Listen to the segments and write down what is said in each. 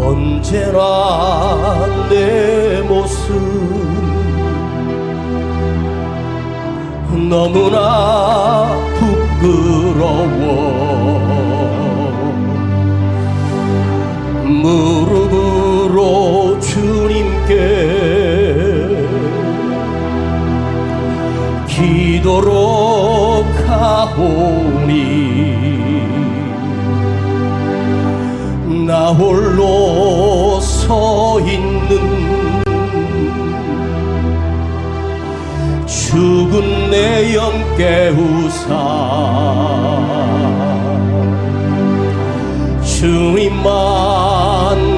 언제나 내 모습 너무나 부끄러워 무릎으로 주님께 기도로 가오니 나 홀로 서 있는 죽은 내 영 깨우사 주님만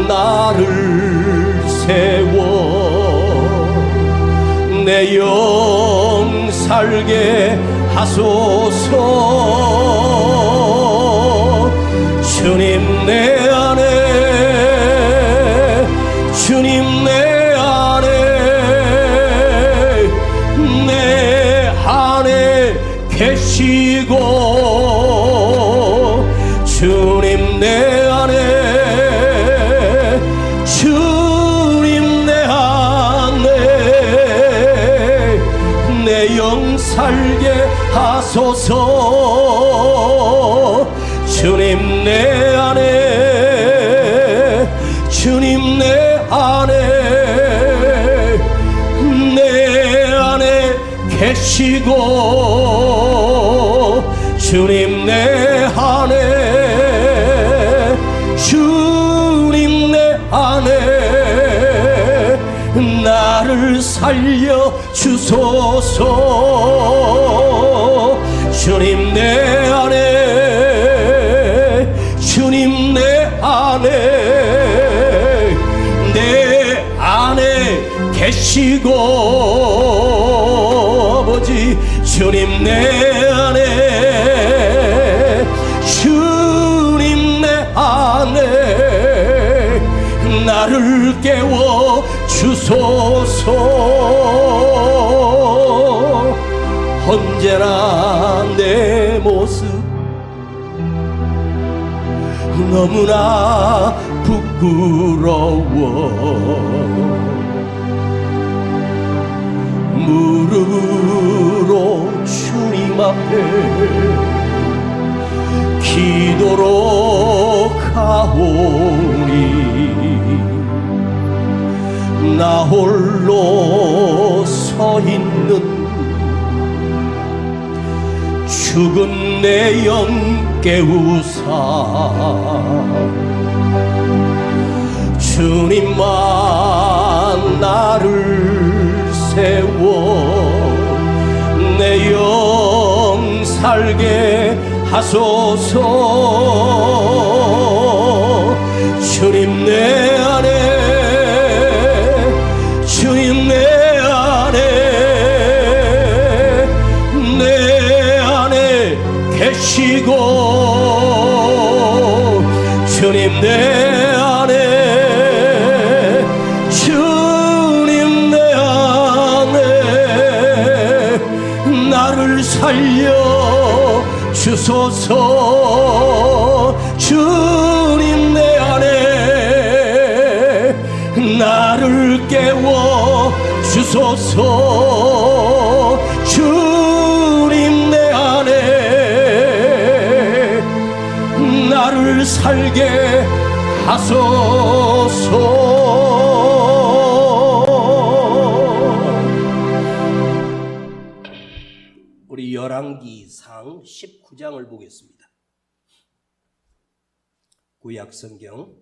나를 세워 내 영 살게 하소서. 주님 내 안에 주님 내 안에 계시고 주님 내 안에 주님 내 안에 내 영 살게 하소서. 주님 내 안에 주님 내 안에 계시고 주님 내 안에 주님 내 안에 나를 살려 주소서. 주님 내 안에 주님 내 안에 계시고 아버지 주님 내 안에 주님 내 안에 나를 깨워 주소서. 언제나 내 모습 너무나 부끄러워 무릎으로 주님 앞에 기도로 가오니 나 홀로 서 있는 죽은 내 영 깨우사 주님만 나를 세워 내 영 살게 하소서. 주님 내 안에 주님 내 안에 계시고 주님 내 안에 주님 내 안에 나를 살려 주소서. 주님 내 안에 나를 깨워 주소서. 주님 내 안에 나를 살게 하소서. 우리 열왕기상 19장을 보겠습니다. 구약성경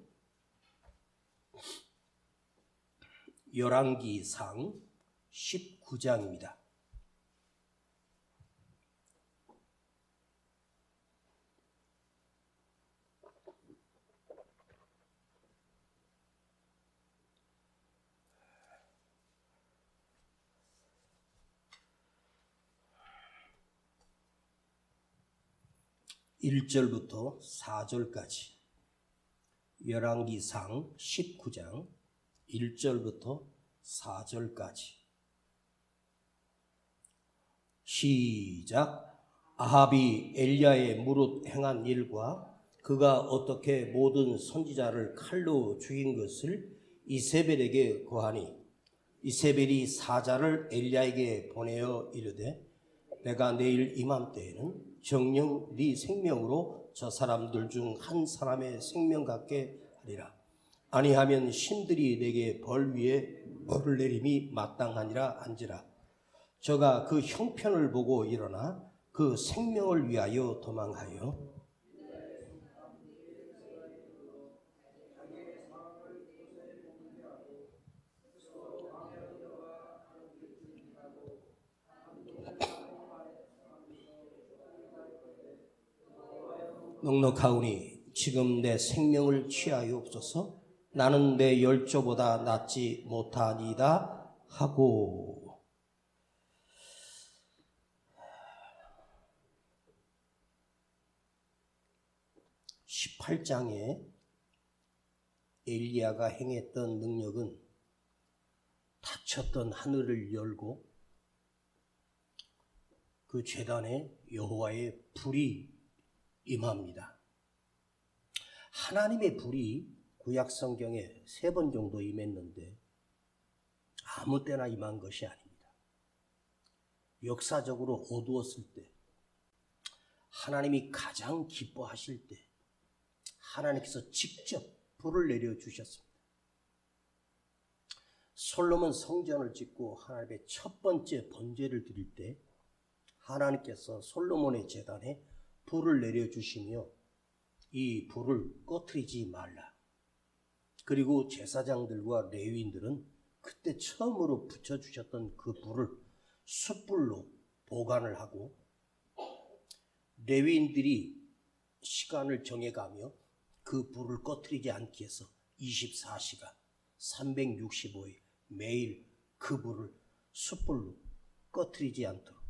열왕기상 19장입니다. (1절부터) (4절까지) 열왕기상 19장 1절부터 4절까지 시작. 아합이 엘리야의 무릇 행한 일과 그가 어떻게 모든 선지자를 칼로 죽인 것을 이세벨에게 고하니 이세벨이 사자를 엘리야에게 보내어 이르되 내가 내일 이맘때에는 정녕 네 생명으로 저 사람들 중 한 사람의 생명 같게 하리라. 아니하면 신들이 내게 벌 위에 벌을 내림이 마땅하니라 한지라. 저가 그 형편을 보고 일어나 그 생명을 위하여 도망하여 넉넉하오니 지금 내 생명을 취하여옵소서. 나는 내 열조보다 낫지 못하니이다 하고. (18장에) 엘리야가 행했던 능력은 닫혔던 하늘을 열고 그 제단에 여호와의 불이 임합니다. 하나님의 불이 구약 성경에 3번 정도 임했는데 아무 때나 임한 것이 아닙니다. 역사적으로 어두웠을 때, 하나님이 가장 기뻐하실 때 하나님께서 직접 불을 내려주셨습니다. 솔로몬 성전을 짓고 하나님의 첫 번째 번제를 드릴 때 하나님께서 솔로몬의 제단에 불을 내려주시며 이 불을 꺼트리지 말라. 그리고 제사장들과 레위인들은 그때 처음으로 붙여주셨던 그 불을 숯불로 보관을 하고 레위인들이 시간을 정해가며 그 불을 꺼트리지 않기 위해서 24시간 365일 매일 그 불을 숯불로 꺼트리지 않도록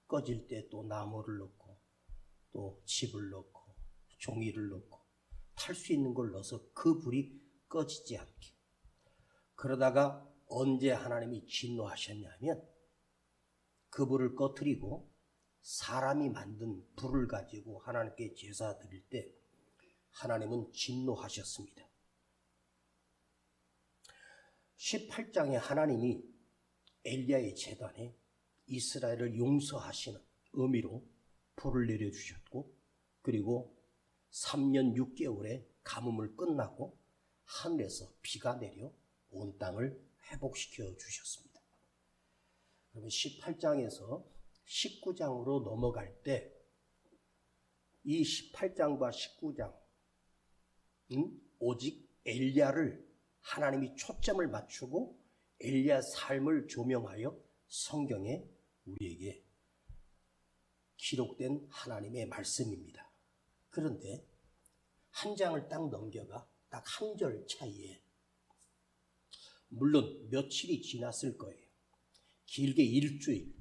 꺼질 때 또 나무를 넣고 또 칩을 넣고 종이를 넣고 탈 수 있는 걸 넣어서 그 불이 꺼지지 않게. 그러다가 언제 하나님이 진노하셨냐면 그 불을 꺼트리고 사람이 만든 불을 가지고 하나님께 제사 드릴 때 하나님은 진노하셨습니다. 18장에 하나님이 엘리야의 제단에 이스라엘을 용서하시는 의미로 불을 내려주셨고 그리고 3년 6개월의 가뭄을 끝나고 하늘에서 비가 내려 온 땅을 회복시켜 주셨습니다. 그러면 18장에서 19장으로 넘어갈 때 이 18장과 19장은 오직 엘리야를 하나님이 초점을 맞추고 엘리야 삶을 조명하여 성경에 우리에게 기록된 하나님의 말씀입니다. 그런데 한 장을 딱 넘겨가 딱 한 절 차이에 물론 며칠이 지났을 거예요. 길게 일주일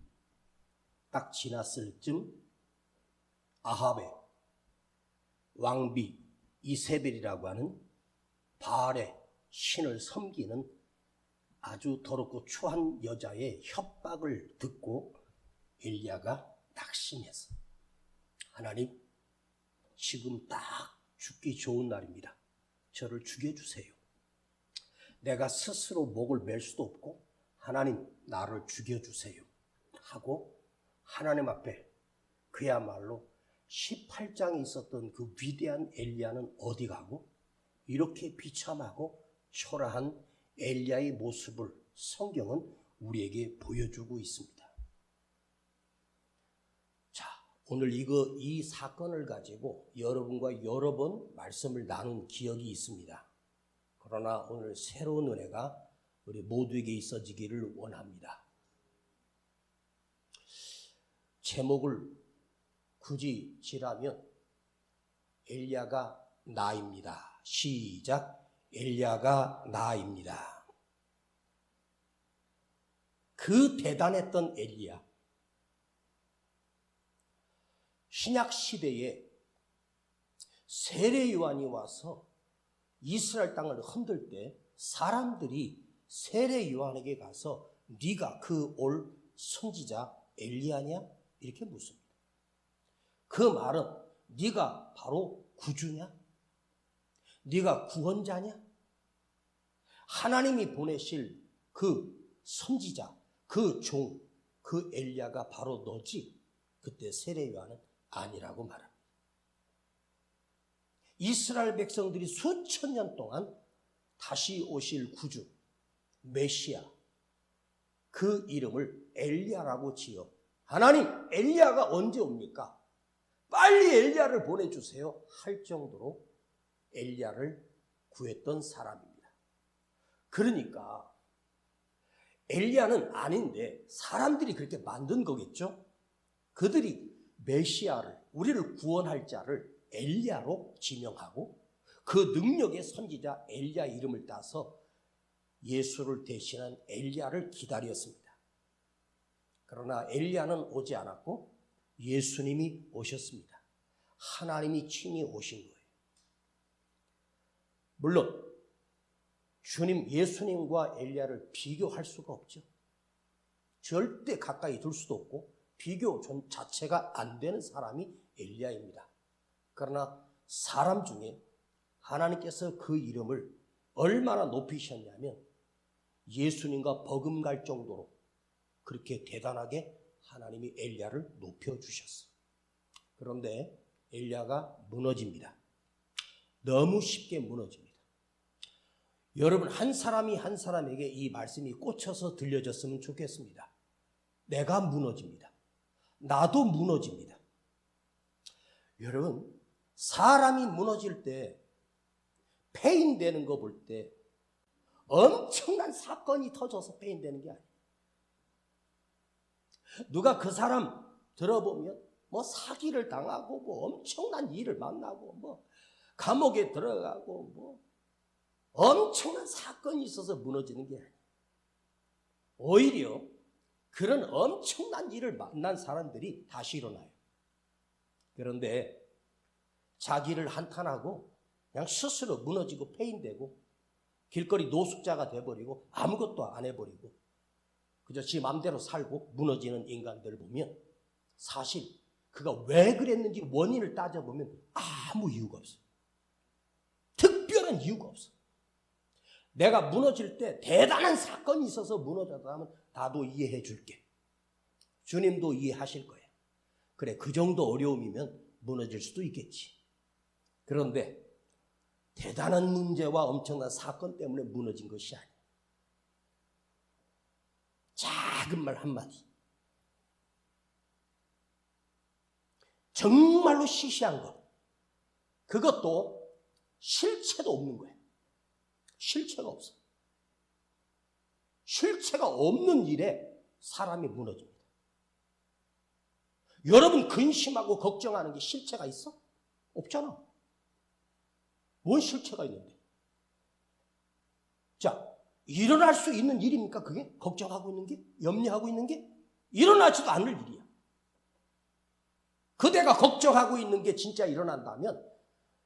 딱 지났을 쯤 아합의 왕비 이세벨이라고 하는 바알의 신을 섬기는 아주 더럽고 추한 여자의 협박을 듣고 엘리야가 낙심해서 하나님 지금 딱 죽기 좋은 날입니다. 저를 죽여주세요. 내가 스스로 목을 맬 수도 없고 하나님 나를 죽여주세요 하고 하나님 앞에 그야말로 18장에 있었던 그 위대한 엘리야는 어디 가고 이렇게 비참하고 초라한 엘리야의 모습을 성경은 우리에게 보여주고 있습니다. 자, 오늘 이 사건을 가지고 여러분과 여러 번 말씀을 나눈 기억이 있습니다. 그러나 오늘 새로운 은혜가 우리 모두에게 있어지기를 원합니다. 제목을 굳이 지라면 엘리야가 나입니다. 시작. 엘리야가 나입니다. 그 대단했던 엘리야, 신약 시대에 세례 요한이 와서 이스라엘 땅을 흔들 때 사람들이 세례 요한에게 가서 네가 그 올 선지자 엘리야냐? 이렇게 묻습니다. 그 말은 네가 바로 구주냐? 네가 구원자냐? 하나님이 보내실 그 선지자, 그 종, 그 엘리야가 바로 너지? 그때 세례 요한은 아니라고 말합니다. 이스라엘 백성들이 수천 년 동안 다시 오실 구주, 메시아, 그 이름을 엘리야라고 지어 하나님, 엘리야가 언제 옵니까? 빨리 엘리야를 보내주세요 할 정도로 엘리야를 구했던 사람입니다. 그러니까 엘리야는 아닌데 사람들이 그렇게 만든 거겠죠? 그들이 메시아를, 우리를 구원할 자를 엘리야로 지명하고 그 능력의 선지자 엘리야 이름을 따서 예수를 대신한 엘리야를 기다렸습니다. 그러나 엘리야는 오지 않았고 예수님이 오셨습니다. 하나님이 친히 오신 거예요. 물론 주님 예수님과 엘리야를 비교할 수가 없죠. 절대 가까이 둘 수도 없고 비교 자체가 안 되는 사람이 엘리야입니다. 그러나 사람 중에 하나님께서 그 이름을 얼마나 높이셨냐면 예수님과 버금갈 정도로 그렇게 대단하게 하나님이 엘리야를 높여주셨어요. 그런데 엘리야가 무너집니다. 너무 쉽게 무너집니다. 여러분, 한 사람이 한 사람에게 이 말씀이 꽂혀서 들려졌으면 좋겠습니다. 내가 무너집니다. 나도 무너집니다. 여러분, 사람이 무너질 때 폐인되는 거 볼 때 엄청난 사건이 터져서 폐인되는 게 아니에요. 누가 그 사람 들어보면 뭐 사기를 당하고 뭐 엄청난 일을 만나고 뭐 감옥에 들어가고 뭐 엄청난 사건이 있어서 무너지는 게 아니에요. 오히려 그런 엄청난 일을 만난 사람들이 다시 일어나요. 그런데 자기를 한탄하고 그냥 스스로 무너지고 폐인되고 길거리 노숙자가 돼버리고 아무것도 안 해버리고 그저 지 맘대로 살고 무너지는 인간들을 보면 사실 그가 왜 그랬는지 원인을 따져보면 아무 이유가 없어요. 특별한 이유가 없어. 내가 무너질 때 대단한 사건이 있어서 무너졌다면 나도 이해해 줄게. 주님도 이해하실 거예요. 그래, 그 정도 어려움이면 무너질 수도 있겠지. 그런데 대단한 문제와 엄청난 사건 때문에 무너진 것이 아니에요. 작은 말 한마디. 정말로 시시한 것. 그것도 실체도 없는 거예요. 실체가 없어. 실체가 없는 일에 사람이 무너집니다. 여러분 근심하고 걱정하는 게 실체가 있어? 없잖아. 뭔 실체가 있는데? 자, 일어날 수 있는 일입니까? 그게? 걱정하고 있는 게? 염려하고 있는 게? 일어나지도 않을 일이야. 그대가 걱정하고 있는 게 진짜 일어난다면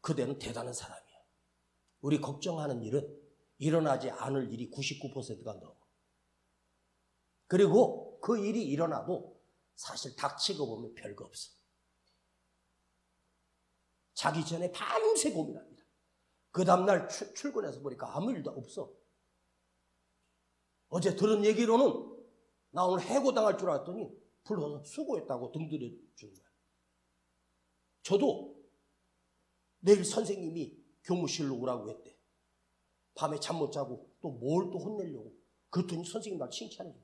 그대는 대단한 사람이야. 우리 걱정하는 일은 일어나지 않을 일이 99%가 넘어. 그리고 그 일이 일어나도 사실 닥치고 보면 별거 없어. 자기 전에 밤새 고민합니다. 그 다음날 출근해서 보니까 아무 일도 없어. 어제 들은 얘기로는 나 오늘 해고당할 줄 알았더니 불러서 수고했다고 등들여 주는 거야. 저도 내일 선생님이 교무실로 오라고 했대. 밤에 잠 못 자고 또 뭘 또 혼내려고. 그랬더니 선생님 날 칭찬해 줘.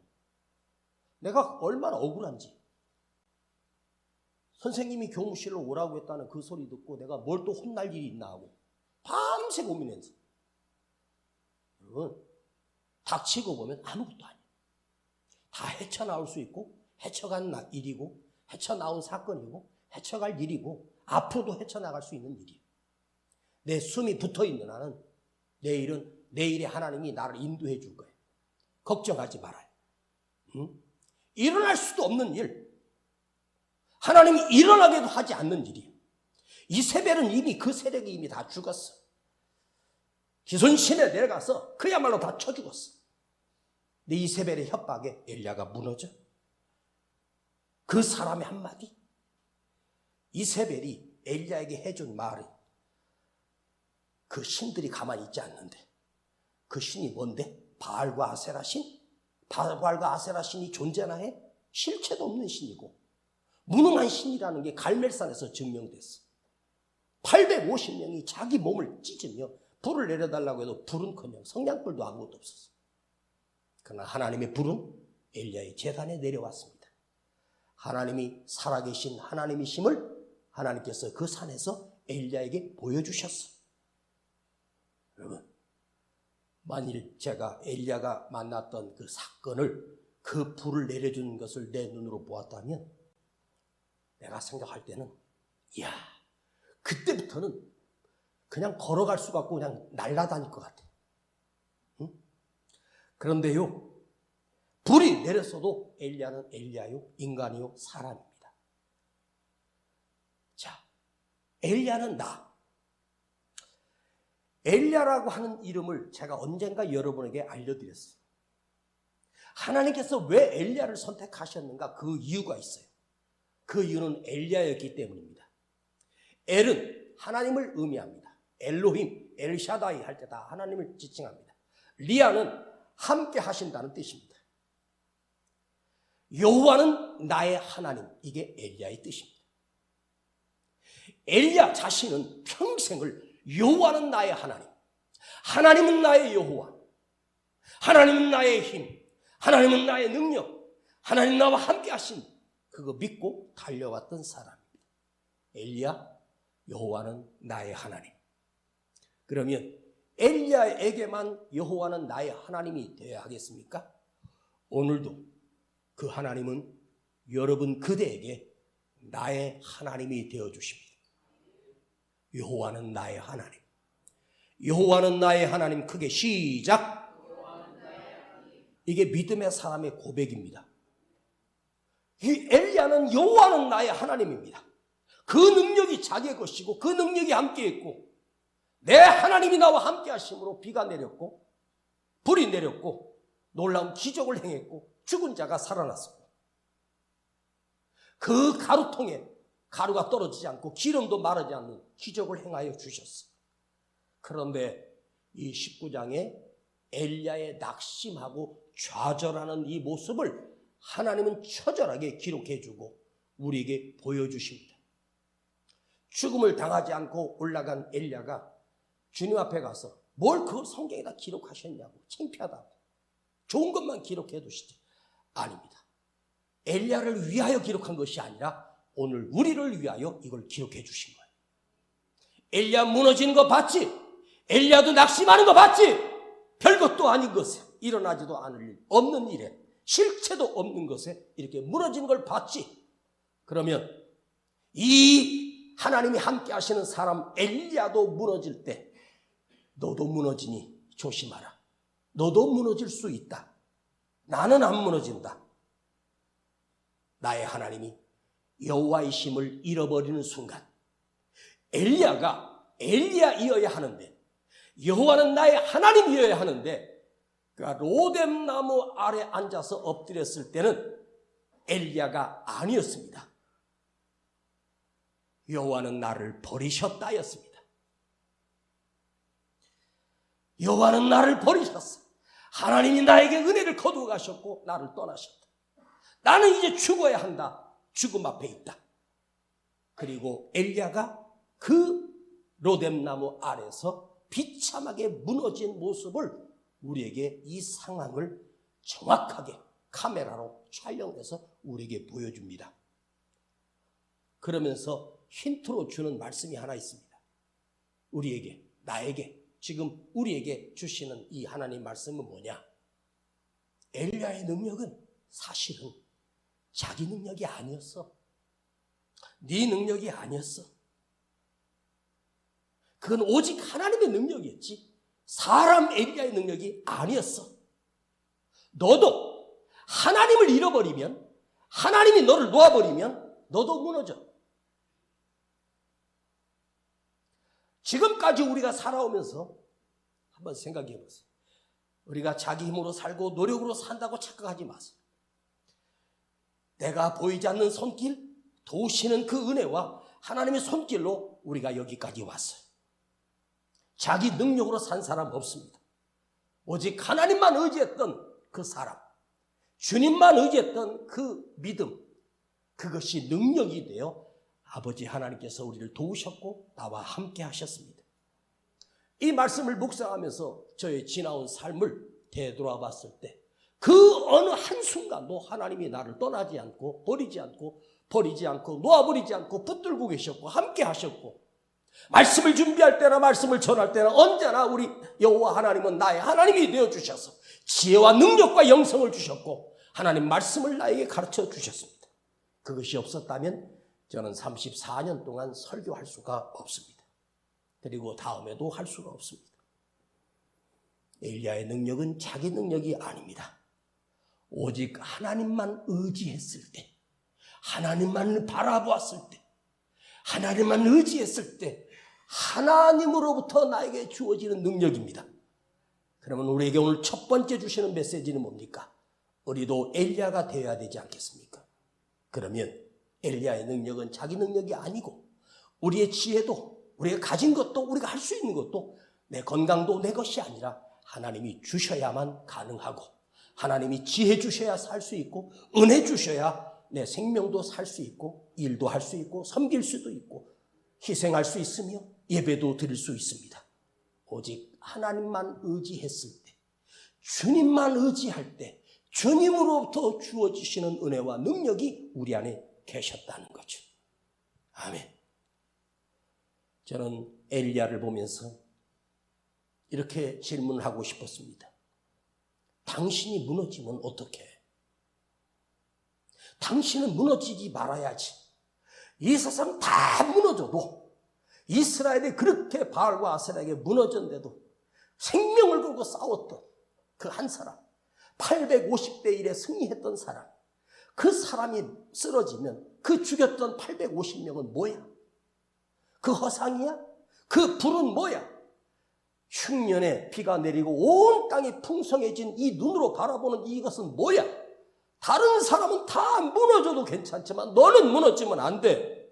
내가 얼마나 억울한지. 선생님이 교무실로 오라고 했다는 그 소리 듣고 내가 뭘 또 혼날 일이 있나 하고 밤새 고민했어. 여러분, 닥치고 보면 아무것도 아니에요. 다 헤쳐나올 수 있고 헤쳐간 일이고 헤쳐나온 사건이고 헤쳐갈 일이고 앞으로도 헤쳐나갈 수 있는 일이에요. 내 숨이 붙어있는 한은 내일에 하나님이 나를 인도해 줄 거예요. 걱정하지 말아요. 응? 일어날 수도 없는 일, 하나님이 일어나게도 하지 않는 일이에요. 이세벨은 이미 그 세력이 이미 다 죽었어. 기손신에 내려가서 그야말로 다 쳐 죽었어. 근데 이세벨의 협박에 엘리야가 무너져. 그 사람의 한마디. 이세벨이 엘리야에게 해준 말은 그 신들이 가만히 있지 않는데 그 신이 뭔데? 바알과 아세라 신? 바알과 아세라 신이 존재나 해? 실체도 없는 신이고 무능한 신이라는 게 갈멜산에서 증명됐어. 850명이 자기 몸을 찢으며 불을 내려달라고 해도 불은커녕 성냥불도 아무것도 없었어. 그러나 하나님의 불은 엘리야의 제단에 내려왔습니다. 하나님이 살아계신 하나님이심을 하나님께서 그 산에서 엘리야에게 보여주셨어. 여러분, 만일 제가 엘리야가 만났던 그 사건을 그 불을 내려주는 것을 내 눈으로 보았다면 내가 생각할 때는 이야, 그때부터는 그냥 걸어갈 수가 없고 그냥 날아다닐 것 같아. 응? 그런데요, 불이 내렸어도 엘리야는 엘리야요, 인간이요, 사람입니다. 자, 엘리야는 엘리야라고 하는 이름을 제가 언젠가 여러분에게 알려드렸어요. 하나님께서 왜 엘리야를 선택하셨는가? 그 이유가 있어요. 그 이유는 엘리야였기 때문입니다. 엘은 하나님을 의미합니다. 엘로힘, 엘샤다이 할 때 다 하나님을 지칭합니다. 리아는 함께 하신다는 뜻입니다. 여호와는 나의 하나님, 이게 엘리야의 뜻입니다. 엘리야 자신은 평생을 여호와는 나의 하나님, 하나님은 나의 여호와, 하나님은 나의 힘, 하나님은 나의 능력, 하나님 나와 함께 하신 그거 믿고 달려왔던 사람입니다. 엘리야, 여호와는 나의 하나님. 그러면 엘리야에게만 여호와는 나의 하나님이 되어야 하겠습니까? 오늘도 그 하나님은 여러분 그대에게 나의 하나님이 되어주십니다. 여호와는 나의 하나님. 여호와는 나의 하나님. 크게 시작. 이게 믿음의 사람의 고백입니다. 이 엘리야는 여호와는 나의 하나님입니다. 그 능력이 자기의 것이고 그 능력이 함께했고 내 하나님이 나와 함께 하심으로 비가 내렸고 불이 내렸고 놀라운 기적을 행했고 죽은 자가 살아났습니다. 그 가루통에 가루가 떨어지지 않고 기름도 마르지 않는 기적을 행하여 주셨어요. 그런데 이 19장에 엘리야의 낙심하고 좌절하는 이 모습을 하나님은 처절하게 기록해주고 우리에게 보여주십니다. 죽음을 당하지 않고 올라간 엘리야가 주님 앞에 가서 뭘 그걸 성경에다 기록하셨냐고 창피하다고 좋은 것만 기록해 두시지. 아닙니다. 엘리야를 위하여 기록한 것이 아니라 오늘 우리를 위하여 이걸 기록해 주신 거예요. 엘리야 무너지는 거 봤지? 엘리야도 낙심하는 거 봤지? 별것도 아닌 것에 일어나지도 않을 일, 없는 일에 실체도 없는 것에 이렇게 무너지는 걸 봤지? 그러면 이 하나님이 함께 하시는 사람 엘리야도 무너질 때 너도 무너지니 조심하라. 너도 무너질 수 있다. 나는 안 무너진다. 나의 하나님이 여호와이심을 잃어버리는 순간 엘리야가 엘리야이어야 하는데 여호와는 나의 하나님이어야 하는데 그가 로뎀 나무 아래 앉아서 엎드렸을 때는 엘리야가 아니었습니다. 여호와는 나를 버리셨다였습니다. 여호와는 나를 버리셨어. 하나님이 나에게 은혜를 거두어 가셨고 나를 떠나셨다. 나는 이제 죽어야 한다. 죽음 앞에 있다. 그리고 엘리야가 그 로뎀나무 아래서 비참하게 무너진 모습을 우리에게 이 상황을 정확하게 카메라로 촬영해서 우리에게 보여줍니다. 그러면서 힌트로 주는 말씀이 하나 있습니다. 우리에게, 나에게, 지금 우리에게 주시는 이 하나님 말씀은 뭐냐? 엘리야의 능력은 사실은 자기 능력이 아니었어. 네 능력이 아니었어. 그건 오직 하나님의 능력이었지 사람 엘리야의 능력이 아니었어. 너도 하나님을 잃어버리면, 하나님이 너를 놓아버리면 너도 무너져. 지금까지 우리가 살아오면서 한번 생각해 보세요. 우리가 자기 힘으로 살고 노력으로 산다고 착각하지 마세요. 내가 보이지 않는 손길, 도우시는 그 은혜와 하나님의 손길로 우리가 여기까지 왔어요. 자기 능력으로 산 사람 없습니다. 오직 하나님만 의지했던 그 사람, 주님만 의지했던 그 믿음, 그것이 능력이 되어 아버지 하나님께서 우리를 도우셨고 나와 함께 하셨습니다. 이 말씀을 묵상하면서 저의 지나온 삶을 되돌아 봤을 때 그 어느 한순간도 하나님이 나를 떠나지 않고 버리지 않고 놓아버리지 않고 붙들고 계셨고 함께 하셨고, 말씀을 준비할 때나 말씀을 전할 때나 언제나 우리 여호와 하나님은 나의 하나님이 되어주셔서 지혜와 능력과 영성을 주셨고 하나님 말씀을 나에게 가르쳐 주셨습니다. 그것이 없었다면 저는 34년 동안 설교할 수가 없습니다. 그리고 다음에도 할 수가 없습니다. 엘리야의 능력은 자기 능력이 아닙니다. 오직 하나님만 의지했을 때, 하나님만 바라보았을 때, 하나님만 의지했을 때 하나님으로부터 나에게 주어지는 능력입니다. 그러면 우리에게 오늘 첫 번째 주시는 메시지는 뭡니까? 우리도 엘리야가 되어야 되지 않겠습니까? 그러면 엘리야의 능력은 자기 능력이 아니고 우리의 지혜도, 우리가 가진 것도, 우리가 할 수 있는 것도, 내 건강도 내 것이 아니라 하나님이 주셔야만 가능하고, 하나님이 지혜 주셔야 살 수 있고, 은혜 주셔야 내 생명도 살 수 있고, 일도 할 수 있고, 섬길 수도 있고, 희생할 수 있으며 예배도 드릴 수 있습니다. 오직 하나님만 의지했을 때, 주님만 의지할 때 주님으로부터 주어지시는 은혜와 능력이 우리 안에 계셨다는 거죠. 아멘. 저는 엘리야를 보면서 이렇게 질문을 하고 싶었습니다. 당신이 무너지면 어떡해? 당신은 무너지지 말아야지. 이 세상 다 무너져도, 이스라엘이 그렇게 바알과 아세라에게 무너졌는데도 생명을 걸고 싸웠던 그 한 사람, 850대 1에 승리했던 사람, 그 사람이 쓰러지면 그 죽였던 850명은 뭐야? 그 허상이야? 그 불은 뭐야? 흉년에 비가 내리고 온 땅이 풍성해진 이 눈으로 바라보는 이것은 뭐야? 다른 사람은 다 무너져도 괜찮지만 너는 무너지면 안 돼.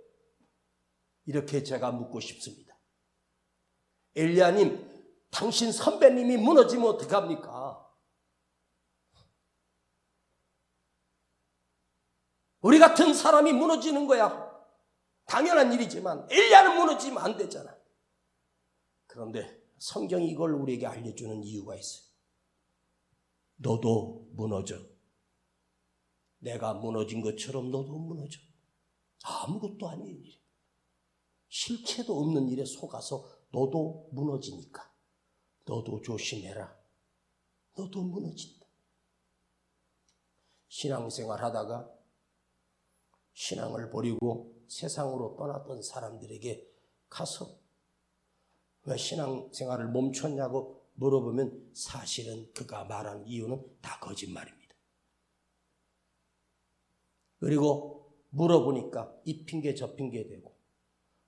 이렇게 제가 묻고 싶습니다. 엘리야님, 당신 선배님이 무너지면 어떡합니까? 우리 같은 사람이 무너지는 거야 당연한 일이지만 엘리야는 무너지면 안 되잖아. 그런데 성경이 이걸 우리에게 알려주는 이유가 있어요. 너도 무너져. 내가 무너진 것처럼 너도 무너져. 아무것도 아닌 일, 실체도 없는 일에 속아서 너도 무너지니까 너도 조심해라. 너도 무너진다. 신앙생활 하다가 신앙을 버리고 세상으로 떠났던 사람들에게 가서 왜 신앙생활을 멈췄냐고 물어보면 사실은 그가 말한 이유는 다 거짓말입니다. 그리고 물어보니까 이 핑계 저 핑계 대고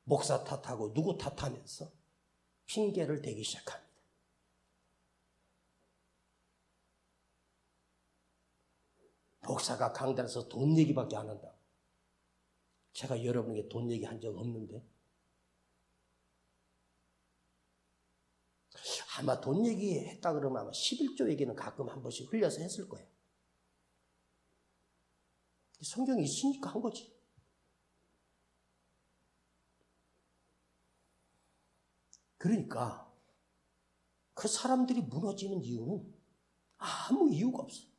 목사 탓하고 누구 탓하면서 핑계를 대기 시작합니다. 목사가 강단에서 돈 얘기밖에 안 한다. 제가 여러분에게 돈 얘기한 적 없는데 아마 돈 얘기했다 그러면 아마 11조 얘기는 가끔 한 번씩 흘려서 했을 거예요. 성경이 있으니까 한 거지. 그러니까 그 사람들이 무너지는 이유는 아무 이유가 없어요.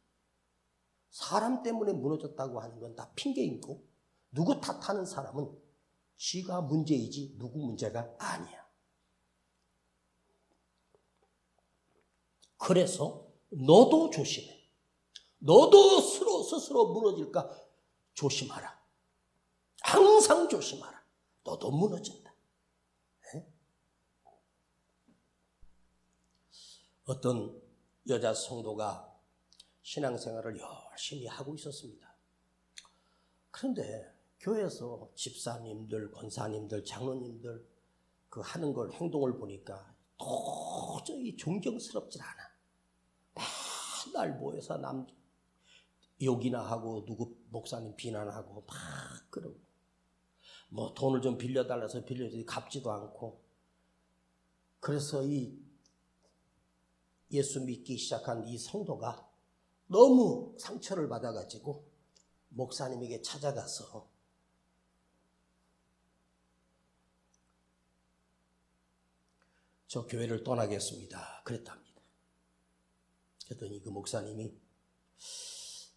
사람 때문에 무너졌다고 하는 건 다 핑계이고 누구 탓하는 사람은 지가 문제이지 누구 문제가 아니야. 그래서 너도 조심해. 너도 스스로 무너질까 조심하라. 항상 조심하라. 너도 무너진다. 네? 어떤 여자 성도가 신앙생활을 열심히 하고 있었습니다. 그런데 교회에서 집사님들, 권사님들, 장로님들 그 하는 걸, 행동을 보니까 도저히 존경스럽질 않아. 맨날 모여서 남 욕이나 하고 누구 목사님 비난하고 막 그러고, 뭐 돈을 좀 빌려달라서 빌려주지 갚지도 않고, 그래서 이 예수 믿기 시작한 이 성도가 너무 상처를 받아가지고 목사님에게 찾아가서 저 교회를 떠나겠습니다 그랬답니다. 그랬더니 그 목사님이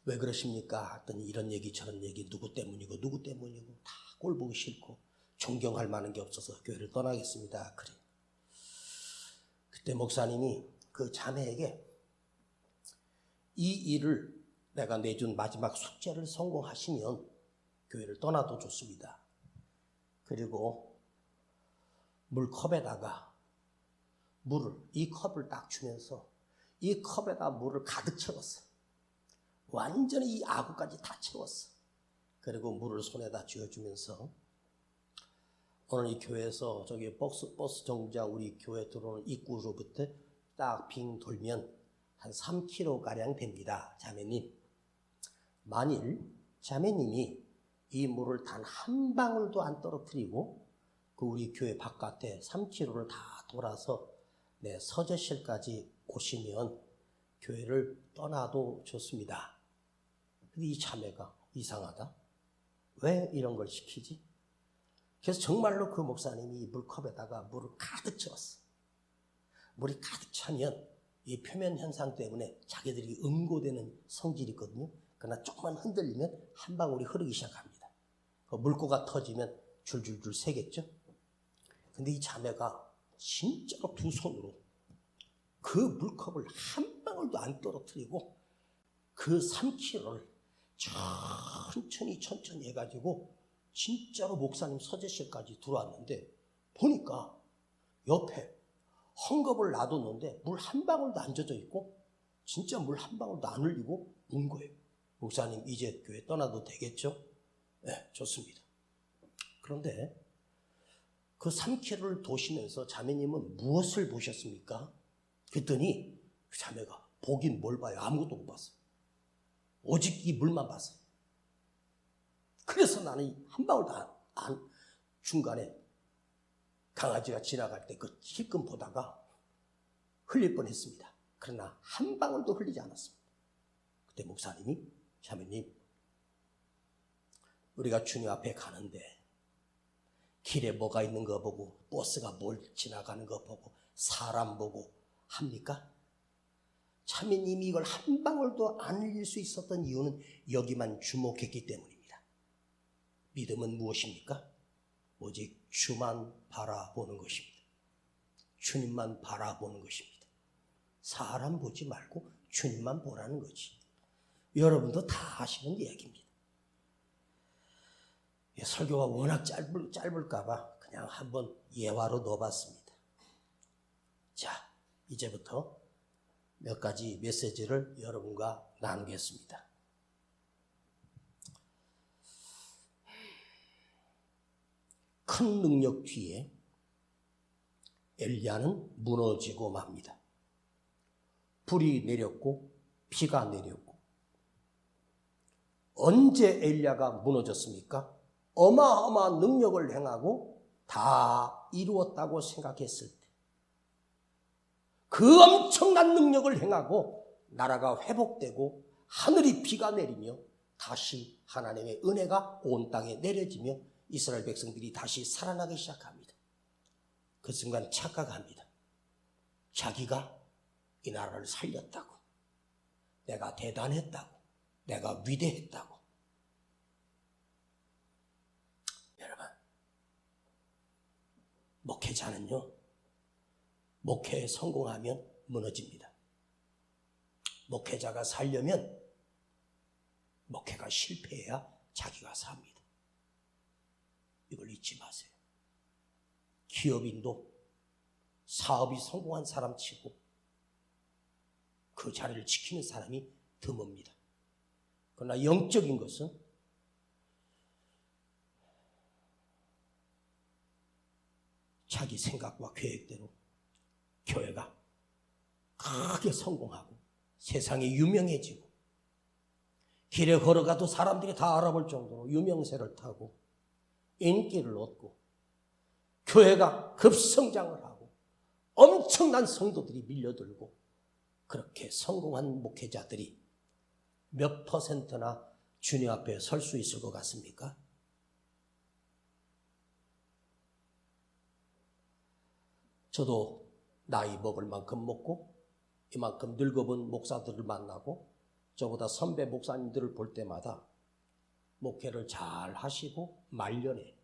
왜 그러십니까? 했더니 이런 얘기 저런 얘기 누구 때문이고 다 꼴보기 싫고 존경할 만한 게 없어서 교회를 떠나겠습니다 그래. 그때 목사님이 그 자매에게 이 일을 내가 내준 마지막 숙제를 성공하시면 교회를 떠나도 좋습니다. 그리고 물컵에다가 이 컵을 딱 주면서 이 컵에다 물을 가득 채웠어. 완전히 이 아구까지 다 채웠어. 그리고 물을 손에다 쥐어주면서 오늘 이 교회에서 저기 버스 정류장 우리 교회 들어오는 입구로부터 딱 빙 돌면 한 3km가량 됩니다. 자매님. 만일 자매님이 이 물을 단 한 방울도 안 떨어뜨리고 그 우리 교회 바깥에 3km를 다 돌아서 서재실까지 오시면 교회를 떠나도 좋습니다. 근데 이 자매가 이상하다. 왜 이런 걸 시키지? 그래서 정말로 그 목사님이 물컵에다가 물을 가득 채웠어. 물이 가득 차면 이 표면 현상 때문에 자기들이 응고되는 성질이 있거든요. 그러나 조금만 흔들리면 한 방울이 흐르기 시작합니다. 그 물고가 터지면 줄줄줄 새겠죠. 근데 이 자매가 진짜로 두 손으로 그 물컵을 한 방울도 안 떨어뜨리고 그 3km를 천천히 해가지고 진짜로 목사님 서재실까지 들어왔는데 보니까 옆에 헝겊을 놔뒀는데 물 한 방울도 안 젖어 있고 진짜 물 한 방울도 안 흘리고 온 거예요. 목사님 이제 교회 떠나도 되겠죠? 네, 좋습니다. 그런데 그 3km를 도시면서 자매님은 무엇을 보셨습니까? 그랬더니 그 자매가 보긴 뭘 봐요. 아무것도 못 봤어요. 오직 이 물만 봤어요. 그래서 나는 한 방울도 안 중간에 강아지가 지나갈 때 그 힐끔 보다가 흘릴 뻔했습니다. 그러나 한 방울도 흘리지 않았습니다. 그때 목사님이 자매님 우리가 주님 앞에 가는데 길에 뭐가 있는 거 보고 버스가 뭘 지나가는 거 보고 사람 보고 합니까? 자매님이 이걸 한 방울도 안 흘릴 수 있었던 이유는 여기만 주목했기 때문입니다. 믿음은 무엇입니까? 오직 주만 바라보는 것입니다. 주님만 바라보는 것입니다. 사람 보지 말고 주님만 보라는 거지. 여러분도 다 아시는 이야기입니다. 설교가 워낙 짧을까 봐 그냥 한번 예화로 넣어봤습니다. 자, 이제부터 몇 가지 메시지를 여러분과 나누겠습니다. 큰 능력 뒤에 엘리야는 무너지고 맙니다. 불이 내렸고 비가 내렸고. 언제 엘리야가 무너졌습니까? 어마어마한 능력을 행하고 다 이루었다고 생각했을 때. 그 엄청난 능력을 행하고 나라가 회복되고 하늘이 비가 내리며 다시 하나님의 은혜가 온 땅에 내려지며 이스라엘 백성들이 다시 살아나기 시작합니다. 그 순간 착각합니다. 자기가 이 나라를 살렸다고, 내가 대단했다고, 내가 위대했다고. 여러분, 목회자는요, 목회에 성공하면 무너집니다. 목회자가 살려면 목회가 실패해야 자기가 삽니다. 이걸 잊지 마세요. 기업인도 사업이 성공한 사람 치고 그 자리를 지키는 사람이 드뭅니다. 그러나 영적인 것은 자기 생각과 계획대로 교회가 크게 성공하고 세상에 유명해지고 길에 걸어가도 사람들이 다 알아볼 정도로 유명세를 타고 인기를 얻고 교회가 급성장을 하고 엄청난 성도들이 밀려들고 그렇게 성공한 목회자들이 몇 퍼센트나 주님 앞에 설 수 있을 것 같습니까? 저도 나이 먹을 만큼 먹고 이만큼 늙어본 목사들을 만나고 저보다 선배 목사님들을 볼 때마다 목회를 잘 하시고 말년에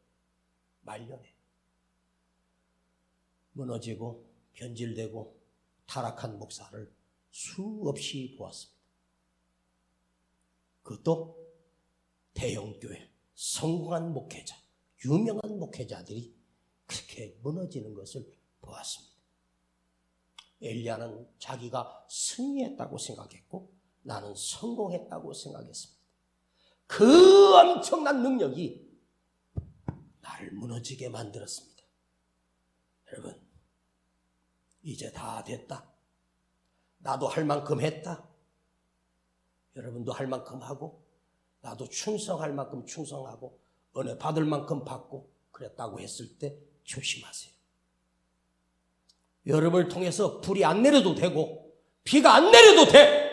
무너지고 변질되고 타락한 목사를 수없이 보았습니다. 그것도 대형교회 성공한 목회자, 유명한 목회자들이 그렇게 무너지는 것을 보았습니다. 엘리야는 자기가 승리했다고 생각했고 나는 성공했다고 생각했습니다. 그 엄청난 능력이 나를 무너지게 만들었습니다. 여러분, 이제 다 됐다. 나도 할 만큼 했다. 여러분도 할 만큼 하고 나도 충성할 만큼 충성하고 은혜 받을 만큼 받고 그랬다고 했을 때 조심하세요. 여러분을 통해서 불이 안 내려도 되고 비가 안 내려도 돼.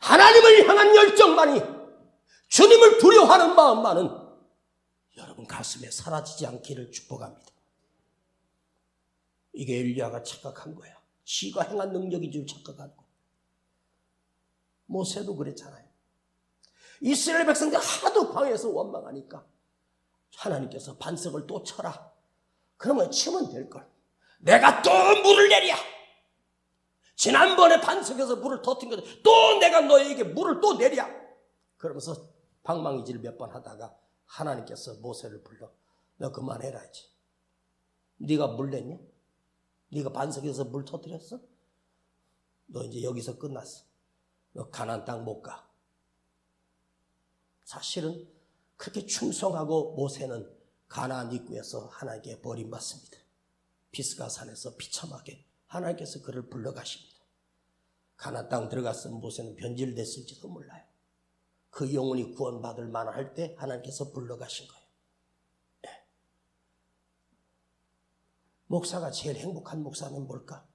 하나님을 향한 열정만이, 주님을 두려워하는 마음만은 여러분 가슴에 사라지지 않기를 축복합니다. 이게 엘리야가 착각한 거야. 지가 행한 능력인 줄 착각한 거. 모세도 그랬잖아요. 이스라엘 백성들 하도 광야에서 원망하니까 하나님께서 반석을 또 쳐라. 그러면 치면 될걸. 내가 또 물을 내랴. 지난번에 반석에서 물을 터뜨린 거지. 또 내가 너에게 물을 또 내랴. 그러면서 방망이질 몇 번 하다가 하나님께서 모세를 불러. 너 그만해라 이제. 네가 물 냈냐? 네가 반석에서 물 터뜨렸어? 너 이제 여기서 끝났어. 너 가나안 땅 못 가. 사실은 그렇게 충성하고 모세는 가나안 입구에서 하나님께 버림받습니다. 비스가 산에서 비참하게 하나님께서 그를 불러가십니다. 가나안 땅 들어갔으면 모세는 변질됐을지도 몰라요. 그 영혼이 구원받을 만할 때 하나님께서 불러가신 거예요. 네. 목사가 제일 행복한 목사는 뭘까?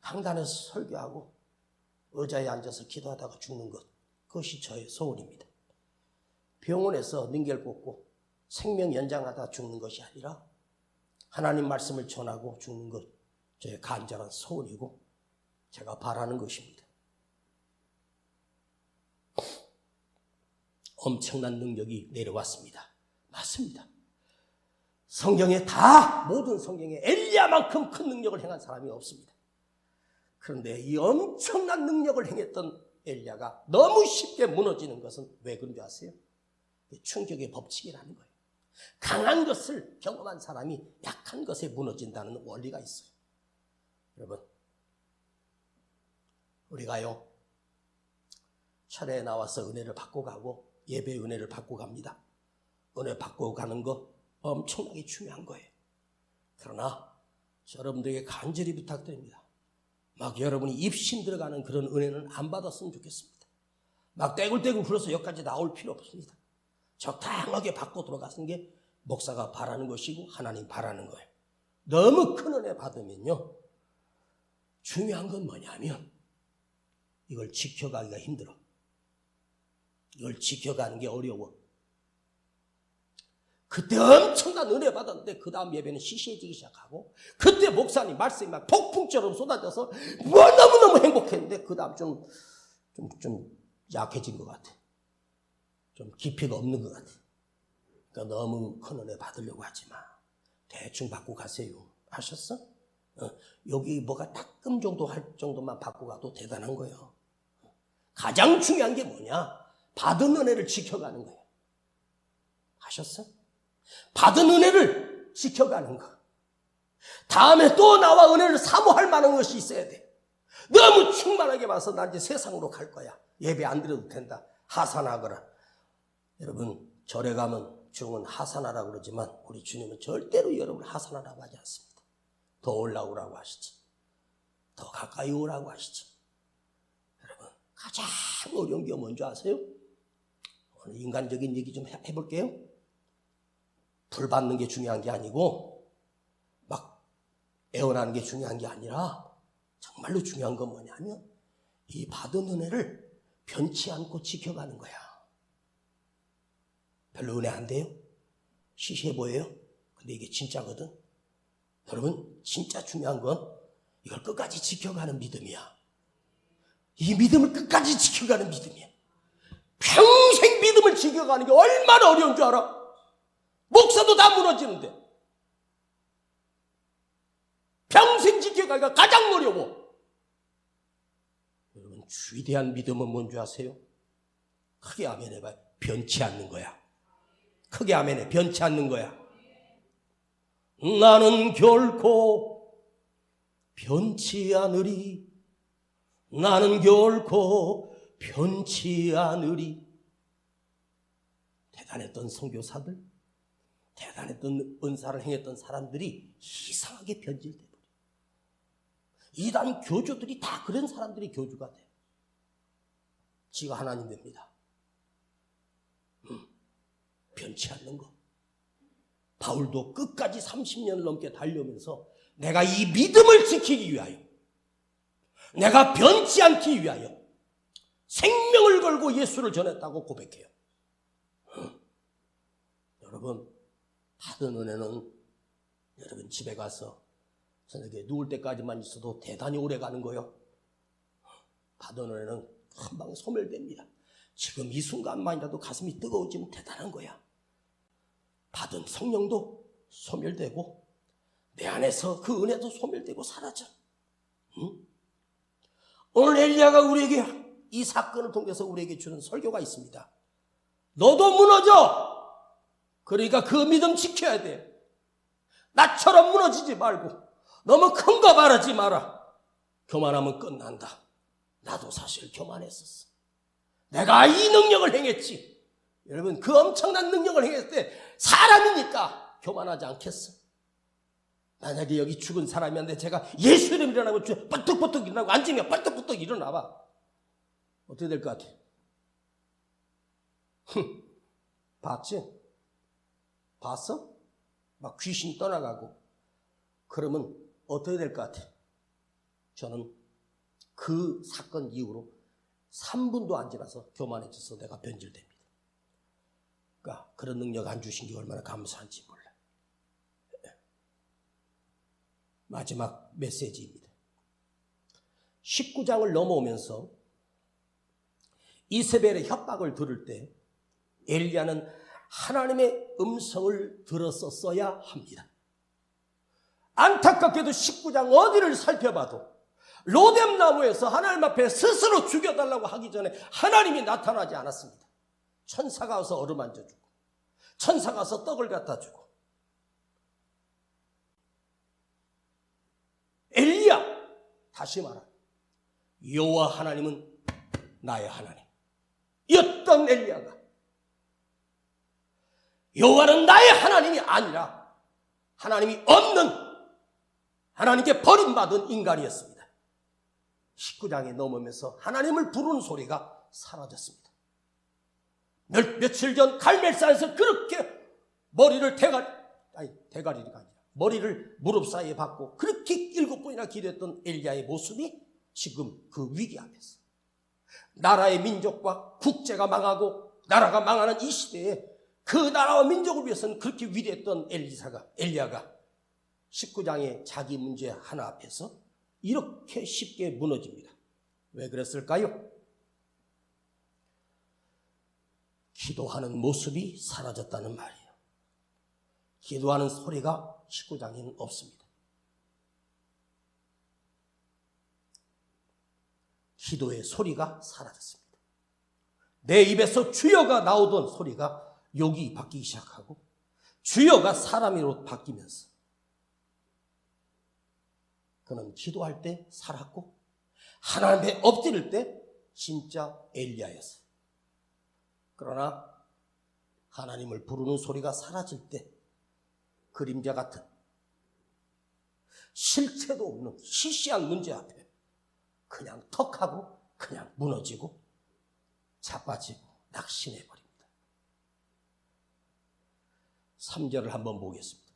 강단에서 설교하고 의자에 앉아서 기도하다가 죽는 것. 그것이 저의 소원입니다. 병원에서 능겔 꽂고 생명 연장하다 죽는 것이 아니라 하나님 말씀을 전하고 죽는 것, 저의 간절한 소원이고 제가 바라는 것입니다. 엄청난 능력이 내려왔습니다. 맞습니다. 성경에 모든 성경에 엘리야만큼 큰 능력을 행한 사람이 없습니다. 그런데 이 엄청난 능력을 행했던 엘리야가 너무 쉽게 무너지는 것은 왜 그런지 아세요? 충격의 법칙이라는 거예요. 강한 것을 경험한 사람이 약한 것에 무너진다는 원리가 있어요. 여러분, 우리가요, 철회에 나와서 은혜를 받고 가고 예배의 은혜를 받고 갑니다. 은혜 받고 가는 거 엄청나게 중요한 거예요. 그러나 여러분들에게 간절히 부탁드립니다. 막 여러분이 입신 들어가는 그런 은혜는 안 받았으면 좋겠습니다. 막 떼굴떼굴 불어서 여기까지 나올 필요 없습니다. 적당하게 받고 들어가는 게 목사가 바라는 것이고 하나님 바라는 거예요. 너무 큰 은혜 받으면요, 중요한 건 뭐냐면 이걸 지켜가기가 힘들어. 이걸 지켜가는 게 어려워. 그때 엄청난 은혜 받았는데 그 다음 예배는 시시해지기 시작하고 그때 목사님 말씀이 막 폭풍처럼 쏟아져서 너무너무 행복했는데 그 다음 좀 약해진 것 같아. 좀 깊이가 없는 것 같아. 그러니까 너무 큰 은혜 받으려고 하지 마. 대충 받고 가세요. 아셨어? 여기 뭐가 따끔 정도 할 정도만 받고 가도 대단한 거예요. 가장 중요한 게 뭐냐? 받은 은혜를 지켜가는 거예요. 아셨어? 받은 은혜를 지켜가는 거. 다음에 또 나와 은혜를 사모할 만한 것이 있어야 돼. 너무 충만하게 봐서 나 이제 세상으로 갈 거야. 예배 안 드려도 된다. 하산하거라. 여러분, 절에 가면 주는 하산하라고 그러지만 우리 주님은 절대로 여러분을 하산하라고 하지 않습니다. 더 올라오라고 하시지. 더 가까이 오라고 하시지. 여러분, 가장 어려운 게 뭔지 아세요? 오늘 인간적인 얘기 좀 해볼게요. 불 받는 게 중요한 게 아니고 애원하는 게 중요한 게 아니라 정말로 중요한 건 뭐냐면 이 받은 은혜를 변치 않고 지켜가는 거야. 별로 은혜 안 돼요? 시시해 보여요? 근데 이게 진짜거든. 여러분, 진짜 중요한 건 이걸 끝까지 지켜가는 믿음이야. 이 믿음을 끝까지 지켜가는 믿음이야. 평생 믿음을 지켜가는 게 얼마나 어려운 줄 알아? 목사도 다 무너지는데 평생 지켜가기가 가장 어려워. 여러분, 위대한 믿음은 뭔지 아세요? 크게 아멘 해봐요. 변치 않는 거야. 크게 아멘 해. 변치 않는 거야. 나는 결코 변치 않으리. 나는 결코 변치 않으리. 대단했던 선교사들, 대단했던 은사를 행했던 사람들이 이상하게 변질돼 버려. 이단 교주들이 다 그런 사람들이 교주가 돼. 지가 하나님 됩니다. 변치 않는 거. 바울도 끝까지 30년을 넘게 달려오면서 내가 이 믿음을 지키기 위하여, 내가 변치 않기 위하여 생명을 걸고 예수를 전했다고 고백해요. 여러분, 받은 은혜는 여러분 집에 가서 저녁에 누울 때까지만 있어도 대단히 오래 가는 거예요. 받은 은혜는 금방 소멸됩니다. 지금 이 순간만이라도 가슴이 뜨거워지면 대단한 거야. 받은 성령도 소멸되고 내 안에서 그 은혜도 소멸되고 사라져. 응? 오늘 엘리야가 우리에게 이 사건을 통해서 우리에게 주는 설교가 있습니다. 너도 무너져. 그러니까 그 믿음 지켜야 돼. 나처럼 무너지지 말고 너무 큰 거 바라지 마라. 교만하면 끝난다. 나도 사실 교만했었어. 내가 이 능력을 행했지. 여러분, 그 엄청난 능력을 행했을 때 사람이니까 교만하지 않겠어? 만약에 여기 죽은 사람이었는데 제가 예수 이름 일어나고 뻘떡뻘떡 일어나고 앉으면 뻘떡뻘떡 일어나봐. 어떻게 될 것 같아? 봤지? 봤어? 막 귀신 떠나가고. 그러면 어떻게 될 것 같아? 저는 그 사건 이후로 3분도 안 지나서 교만해져서 내가 변질됩니다. 그러니까 그런 능력 안 주신 게 얼마나 감사한지 몰라. 마지막 메시지입니다. 19장을 넘어오면서 이세벨의 협박을 들을 때 엘리야는 하나님의 음성을 들었었어야 합니다. 안타깝게도 19장 어디를 살펴봐도 로뎀나무에서 하나님 앞에 스스로 죽여달라고 하기 전에 하나님이 나타나지 않았습니다. 천사가 와서 어루만져주고 천사가 와서 떡을 갖다 주고. 엘리야, 다시 말하 여호와 하나님은 나의 하나님 였던 엘리야가 여호와는 나의 하나님이 아니라 하나님이 없는, 하나님께 버림받은 인간이었습니다. 19장에 넘으면서 하나님을 부르는 소리가 사라졌습니다. 며칠 전 갈멜산에서 그렇게 머리를 대가리가 아니라 머리를 무릎 사이에 박고 그렇게 7번이나 기도했던 엘리야의 모습이 지금 그 위기 앞에서 나라의 민족과 국제가 망하고 나라가 망하는 이 시대에 그 나라와 민족을 위해서는 그렇게 위대했던 엘리야가 19장의 자기 문제 하나 앞에서 이렇게 쉽게 무너집니다. 왜 그랬을까요? 기도하는 모습이 사라졌다는 말이에요. 기도하는 소리가 19장에는 없습니다. 기도의 소리가 사라졌습니다. 내 입에서 주여가 나오던 소리가 욕이 바뀌기 시작하고 주여가 사람으로 바뀌면서 그는 기도할 때 살았고 하나님에 엎드릴 때 진짜 엘리야였어요. 그러나 하나님을 부르는 소리가 사라질 때 그림자 같은 실체도 없는 시시한 문제 앞에 그냥 턱하고 그냥 무너지고 자빠지고 낙심해 버립니다. 3절을 한번 보겠습니다.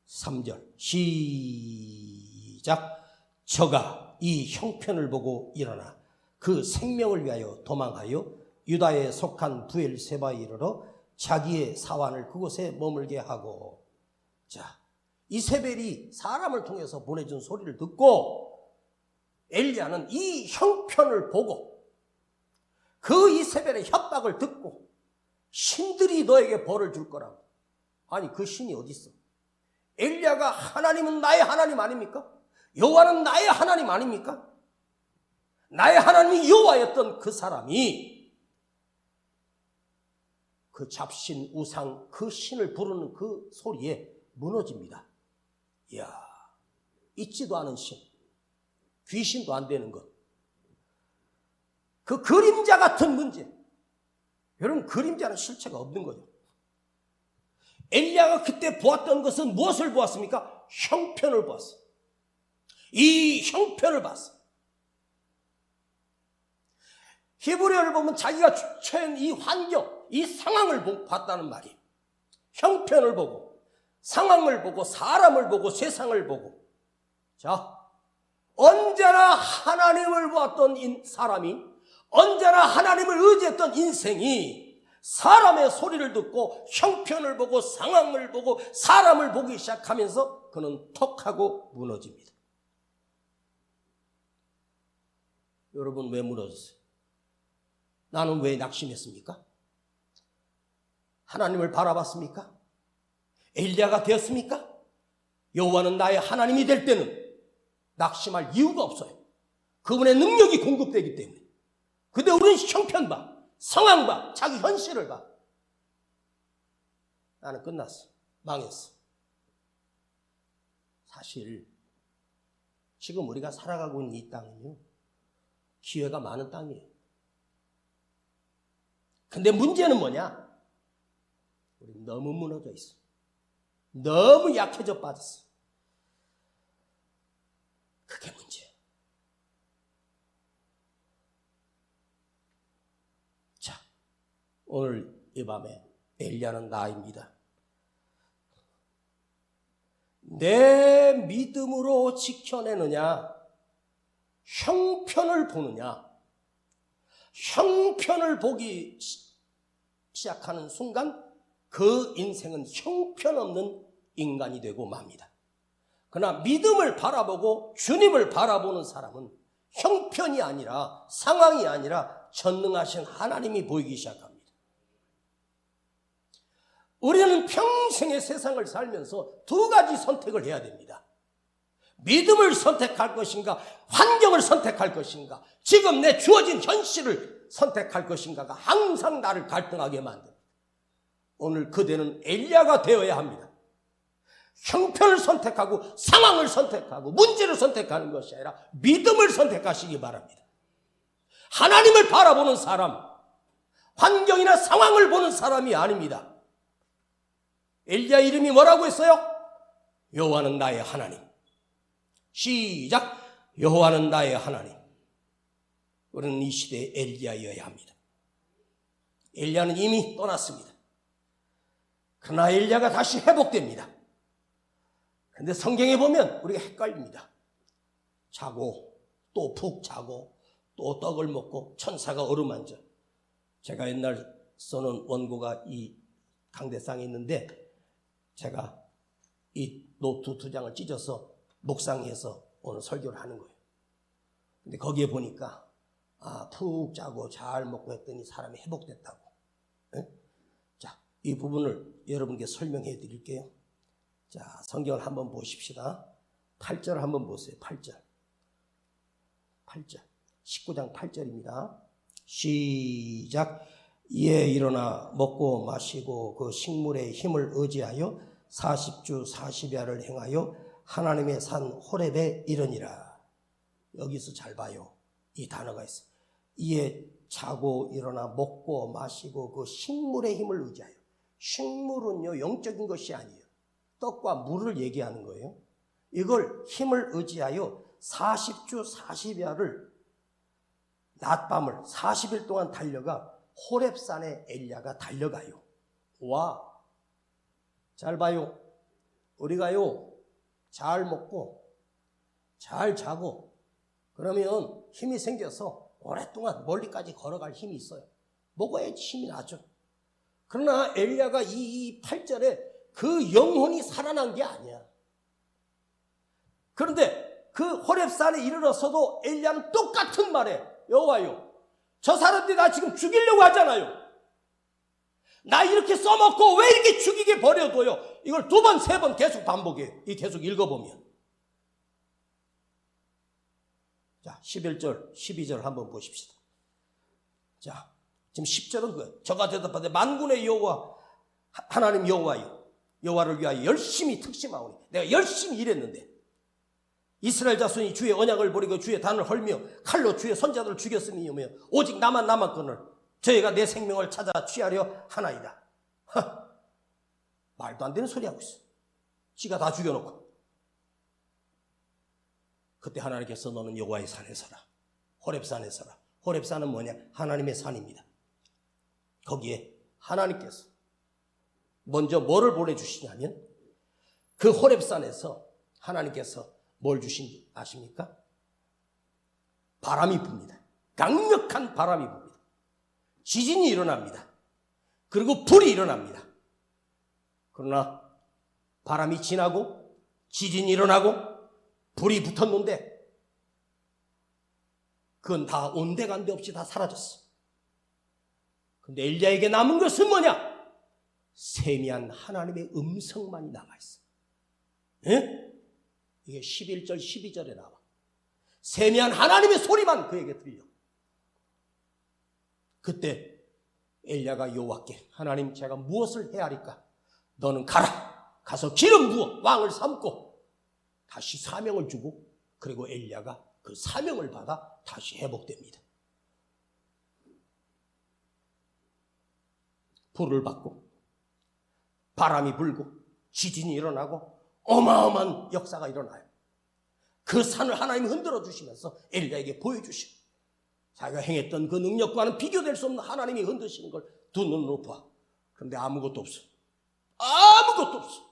3절 시작. 저가 이 형편을 보고 일어나 그 생명을 위하여 도망하여 유다에 속한 부엘세바에 이르러 자기의 사환을 그곳에 머물게 하고. 자, 이세벨이 사람을 통해서 보내준 소리를 듣고 엘리야는 이 형편을 보고 그 이세벨의 협박을 듣고 신들이 너에게 벌을 줄 거라고. 아니, 그 신이 어디 있어? 엘리야가 하나님은 나의 하나님 아닙니까? 여호와는 나의 하나님 아닙니까? 나의 하나님이 여호와였던 그 사람이 그 잡신 우상 그 신을 부르는 그 소리에 무너집니다. 이야, 있지도 않은 신, 귀신도 안 되는 것, 그 그림자 같은 문제. 여러분, 그림자는 실체가 없는 거죠. 엘리야가 그때 보았던 것은 무엇을 보았습니까? 형편을 보았어요. 이 형편을 봤어. 히브리어를 보면 자기가 처한 이 환경, 이 상황을 봤다는 말이에요. 형편을 보고, 상황을 보고, 사람을 보고, 세상을 보고. 자, 언제나 하나님을 보았던 사람이, 언제나 하나님을 의지했던 인생이 사람의 소리를 듣고 형편을 보고 상황을 보고 사람을 보기 시작하면서 그는 턱하고 무너집니다. 여러분, 왜 무너졌어요? 나는 왜 낙심했습니까? 하나님을 바라봤습니까? 엘리야가 되었습니까? 여호와는 나의 하나님이 될 때는 낙심할 이유가 없어요. 그분의 능력이 공급되기 때문에. 근데 우리는 형편 봐, 상황 봐, 자기 현실을 봐. 나는 끝났어. 망했어. 사실 지금 우리가 살아가고 있는 이 땅은요, 기회가 많은 땅이에요. 근데 문제는 뭐냐? 우리 너무 무너져 있어. 너무 약해져 빠졌어. 그게 문제예요. 자, 오늘 이 밤에 엘리야는 나입니다. 내 믿음으로 지켜내느냐, 형편을 보느냐. 형편을 보기 시작하는 순간 그 인생은 형편없는 인간이 되고 맙니다. 그러나 믿음을 바라보고 주님을 바라보는 사람은 형편이 아니라 상황이 아니라 전능하신 하나님이 보이기 시작합니다. 우리는 평생의 세상을 살면서 두 가지 선택을 해야 됩니다. 믿음을 선택할 것인가, 환경을 선택할 것인가, 지금 내 주어진 현실을 선택할 것인가가 항상 나를 갈등하게 만듭니다. 오늘 그대는 엘리야가 되어야 합니다. 형편을 선택하고 상황을 선택하고 문제를 선택하는 것이 아니라 믿음을 선택하시기 바랍니다. 하나님을 바라보는 사람, 환경이나 상황을 보는 사람이 아닙니다. 엘리야 이름이 뭐라고 했어요? 여호와는 나의 하나님. 시작. 여호와는 나의 하나님. 우리는 이 시대의 엘리야여야 합니다. 엘리야는 이미 떠났습니다. 그러나 엘리야가 다시 회복됩니다. 그런데 성경에 보면 우리가 헷갈립니다. 자고 또 푹 자고 또 떡을 먹고 천사가 어루만져. 제가 옛날 써놓은 원고가 이 강대상에 있는데 제가 이 노트 2장을 찢어서 묵상해서 오늘 설교를 하는 거예요. 근데 거기에 보니까 푹 자고 잘 먹고 했더니 사람이 회복됐다고. 네? 자, 이 부분을 여러분께 설명해 드릴게요. 자, 성경을 한번 보십시다. 8절 한번 보세요. 8절. 19장 8절입니다. 시작. 이에 일어나 먹고 마시고 그 식물의 힘을 의지하여 40주 40야를 행하여 하나님의 산 호렙에 이르니라. 여기서 잘 봐요. 이 단어가 있어. 이에 자고 일어나 먹고 마시고 그 식물의 힘을 의지하여. 식물은요, 영적인 것이 아니에요. 떡과 물을 얘기하는 거예요. 이걸 힘을 의지하여 40주 40야를 낮밤을 40일 동안 달려가 호렙산에 엘리야가 달려가요. 와, 잘 봐요. 우리가요, 잘 먹고 잘 자고 그러면 힘이 생겨서 오랫동안 멀리까지 걸어갈 힘이 있어요. 먹어야지 힘이 나죠. 그러나 엘리야가 이 8절에 그 영혼이 살아난 게 아니야. 그런데 그 호렙산에 이르러서도 엘리야는 똑같은 말에, 여호와요, 저 사람들이 나 지금 죽이려고 하잖아요. 나 이렇게 써먹고 왜 이렇게 죽이게 버려둬요? 이걸 2번, 3번 계속 반복해요. 이 계속 읽어보면. 자, 11절, 12절 한번 보십시다. 자, 지금 10절은 그거예요. 저가 대답하되 만군의 여호와, 하나님 여호와요, 여호와를 위하여 열심히 특심하오니, 내가 열심히 일했는데 이스라엘 자손이 주의 언약을 버리고 주의 단을 헐며 칼로 주의 선자들을 죽였음이며 오직 나만 남았거늘 저희가 내 생명을 찾아 취하려 하나이다. 말도 안 되는 소리 하고 있어. 지가 다 죽여놓고. 그때 하나님께서 너는 여호와의 산에 서라. 호렙산에 서라. 호렙산은 뭐냐? 하나님의 산입니다. 거기에 하나님께서 먼저 뭐를 보내주시냐면 그 호렙산에서 하나님께서 뭘 주신지 아십니까? 바람이 붑니다. 강력한 바람이 붑니다. 지진이 일어납니다. 그리고 불이 일어납니다. 그러나 바람이 지나고 지진이 일어나고 불이 붙었는데 그건 다 온데간데 없이 다 사라졌어. 그런데 엘리야에게 남은 것은 뭐냐? 세미한 하나님의 음성만이 남아있어. 예? 이게 11절 12절에 나와. 세미한 하나님의 소리만 그에게 들려. 그때 엘리야가 여호와께, 하나님, 제가 무엇을 헤아릴까? 너는 가라. 가서 기름 부어 왕을 삼고 다시 사명을 주고, 그리고 엘리야가 그 사명을 받아 다시 회복됩니다. 불을 받고 바람이 불고 지진이 일어나고 어마어마한 역사가 일어나요. 그 산을 하나님이 흔들어 주시면서 엘리야에게 보여주시고, 자기가 행했던 그 능력과는 비교될 수 없는 하나님이 흔드시는 걸 두 눈으로 봐. 그런데 아무것도 없어. 아무것도 없어.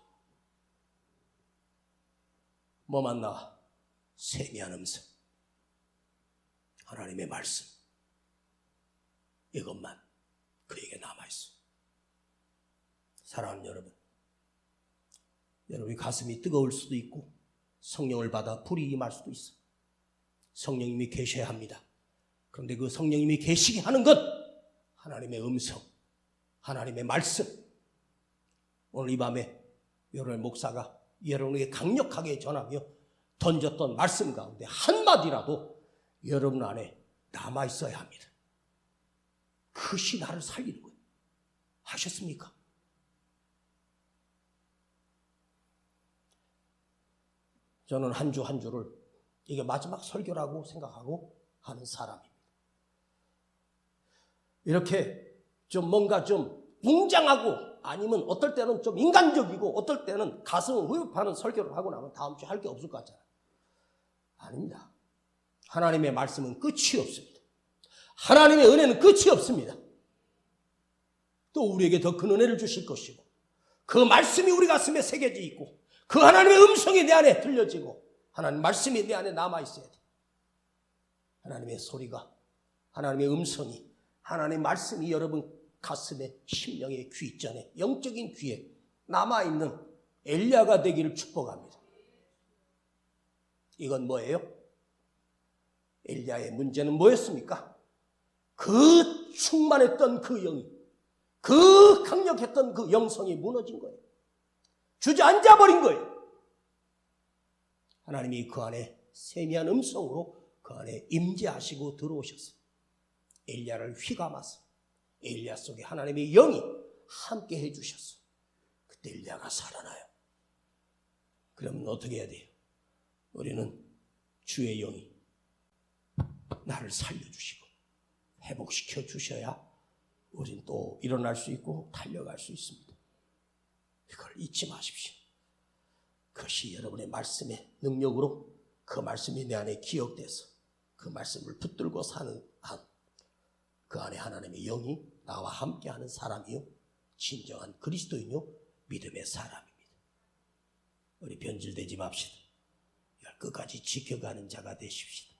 뭐만 나와? 세미한 음성. 하나님의 말씀. 이것만 그에게 남아있어. 사랑하는 여러분, 여러분이 가슴이 뜨거울 수도 있고 성령을 받아 불이 임할 수도 있어. 성령님이 계셔야 합니다. 그런데 그 성령님이 계시게 하는 것, 하나님의 음성, 하나님의 말씀. 오늘 이 밤에 여러분의 목사가 여러분에게 강력하게 전하며 던졌던 말씀 가운데 한마디라도 여러분 안에 남아있어야 합니다. 그것이 나를 살리는 거예요. 하셨습니까? 저는 한 주 한 주를 이게 마지막 설교라고 생각하고 하는 사람입니다. 이렇게 좀 뭔가 좀 웅장하고 아니면 어떨 때는 좀 인간적이고 어떨 때는 가슴을 후흡하는 설교를 하고 나면 다음 주에 할 게 없을 것 같잖아요. 아닙니다. 하나님의 말씀은 끝이 없습니다. 하나님의 은혜는 끝이 없습니다. 또 우리에게 더 큰 은혜를 주실 것이고, 그 말씀이 우리 가슴에 새겨져 있고, 그 하나님의 음성이 내 안에 들려지고, 하나님 말씀이 내 안에 남아있어야 돼. 하나님의 소리가, 하나님의 음성이, 하나님의 말씀이 여러분 가슴에, 심령의 귀전에, 영적인 귀에 남아있는 엘리야가 되기를 축복합니다. 이건 뭐예요? 엘리야의 문제는 뭐였습니까? 그 충만했던 그 영이, 그 강력했던 그 영성이 무너진 거예요. 주저앉아버린 거예요. 하나님이 그 안에 세미한 음성으로 그 안에 임재하시고 들어오셨어요. 엘리야를 휘감아서 엘리야 속에 하나님의 영이 함께 해주셨어요. 그때 엘리야가 살아나요. 그러면 어떻게 해야 돼요? 우리는 주의 영이 나를 살려주시고 회복시켜 주셔야 우린 또 일어날 수 있고 달려갈 수 있습니다. 이걸 잊지 마십시오. 그것이 여러분의 말씀의 능력으로 그 말씀이 내 안에 기억돼서 그 말씀을 붙들고 사는 한, 그 안에 하나님의 영이 나와 함께하는 사람이요, 진정한 그리스도인요, 믿음의 사람입니다. 우리 변질되지 맙시다. 끝까지 지켜가는 자가 되십시다.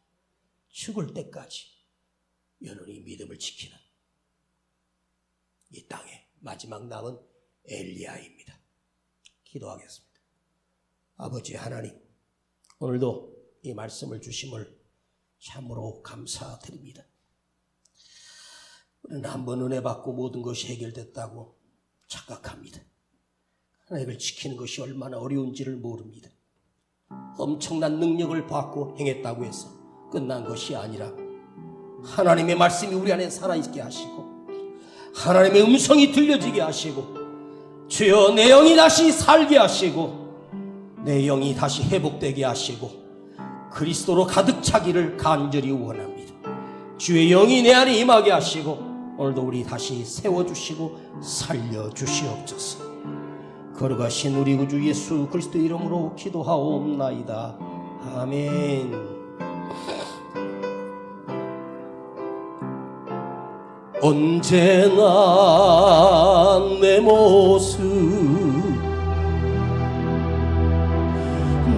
죽을 때까지 여전히 믿음을 지키는 이 땅의 마지막 남은 엘리야입니다. 기도하겠습니다. 아버지 하나님, 오늘도 이 말씀을 주심을 참으로 감사드립니다. 우리는 한번 은혜 받고 모든 것이 해결됐다고 착각합니다. 하나님을 지키는 것이 얼마나 어려운지를 모릅니다. 엄청난 능력을 받고 행했다고 해서 끝난 것이 아니라 하나님의 말씀이 우리 안에 살아있게 하시고 하나님의 음성이 들려지게 하시고 주여 내 영이 다시 살게 하시고 내 영이 다시 회복되게 하시고 그리스도로 가득 차기를 간절히 원합니다. 주의 영이 내 안에 임하게 하시고 오늘도 우리 다시 세워주시고 살려주시옵소서. 걸어가신 우리 구주 예수 그리스도 이름으로 기도하옵나이다. 아멘. 언제나 내 모습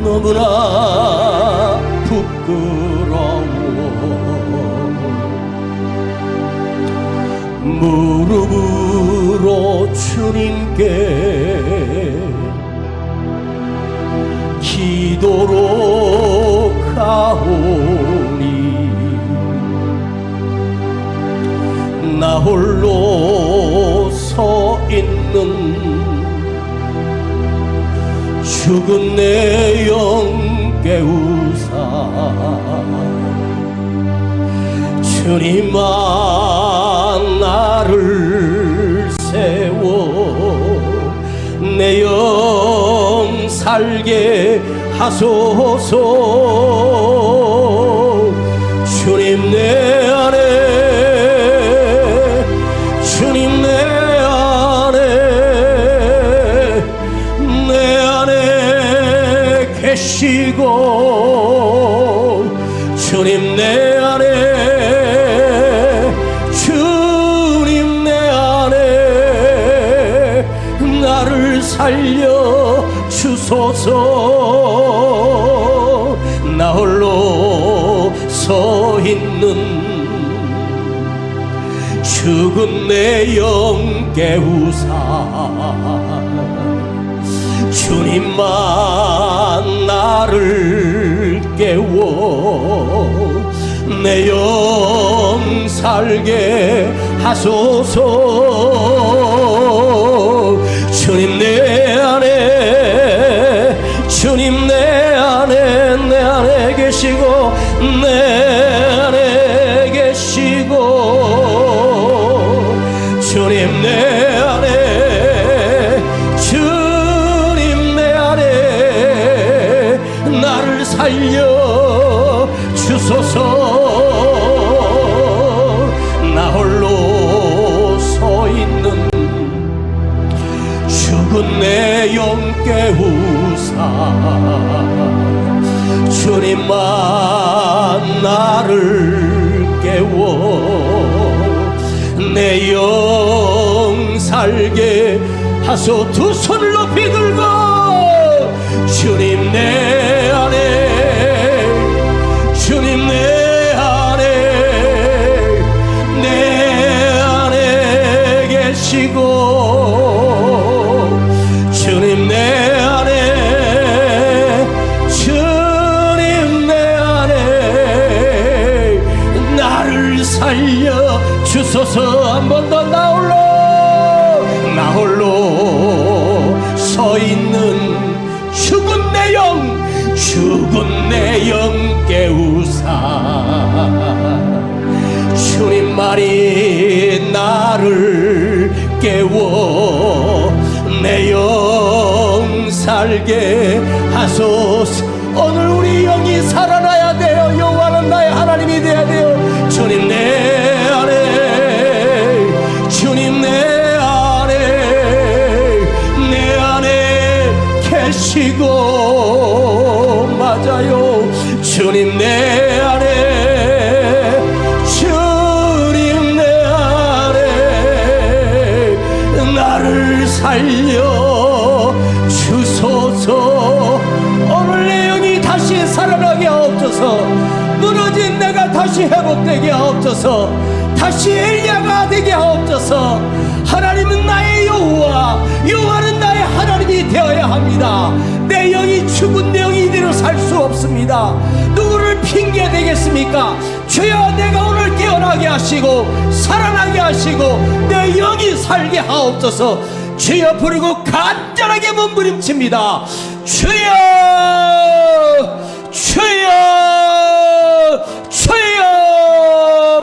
너무나 부끄러워 무릎으로 주님께 기도로 가오니 나 홀로 서 있는 죽은 내 영 깨우사 주님만 나를 세워 내 영 살게 하소서. 주님 내 안에 주님 내 안에 계시고 주님 내 안에 나를 살려 주소서. 나 홀로 서 있는 죽은 내 영 깨우사 주님만 나를 깨워 내 영 살게 하소서. 주님 내 안에 주님 내 안에 계시고 내 안에 계시고 주님 내 안에 주님 내 안에 나를 살려 주소서. 나 홀로 서 있는 죽은 내 영 깨우사 주님만 나를 깨워 내 영 살게 하소. 두 손을 높이 들고 주님 내 안에 주님 내 안에 계시고 주님 내 안에 나를 살려 주소서. 한 번 더 나 홀로 서 있는 죽은 내 영 깨우사 주님만이 나를 깨워 내 영 살게 하소서. 오늘 우리 영이 살아나야 돼요. 여호와는 나의 하나님이 되어야 돼요. 주님 내 안에 주님 내 안에 계시고 맞아요. 주님 내 안에 나를 살려 주소서. 하옵소서. 무너진 내가 다시 회복되게 하옵소서. 다시 엘리야가 되게 하옵소서. 하나님은 나의 여호와, 여호와는 나의 하나님이 되어야 합니다. 내 영이 죽은 내 영이 이대로 살 수 없습니다. 누구를 핑계 대겠습니까? 주여, 내가 오늘 깨어나게 하시고 살아나게 하시고 내 영이 살게 하옵소서. 주여 부르고 간절하게 몸부림칩니다. 주여, 주여, 주여.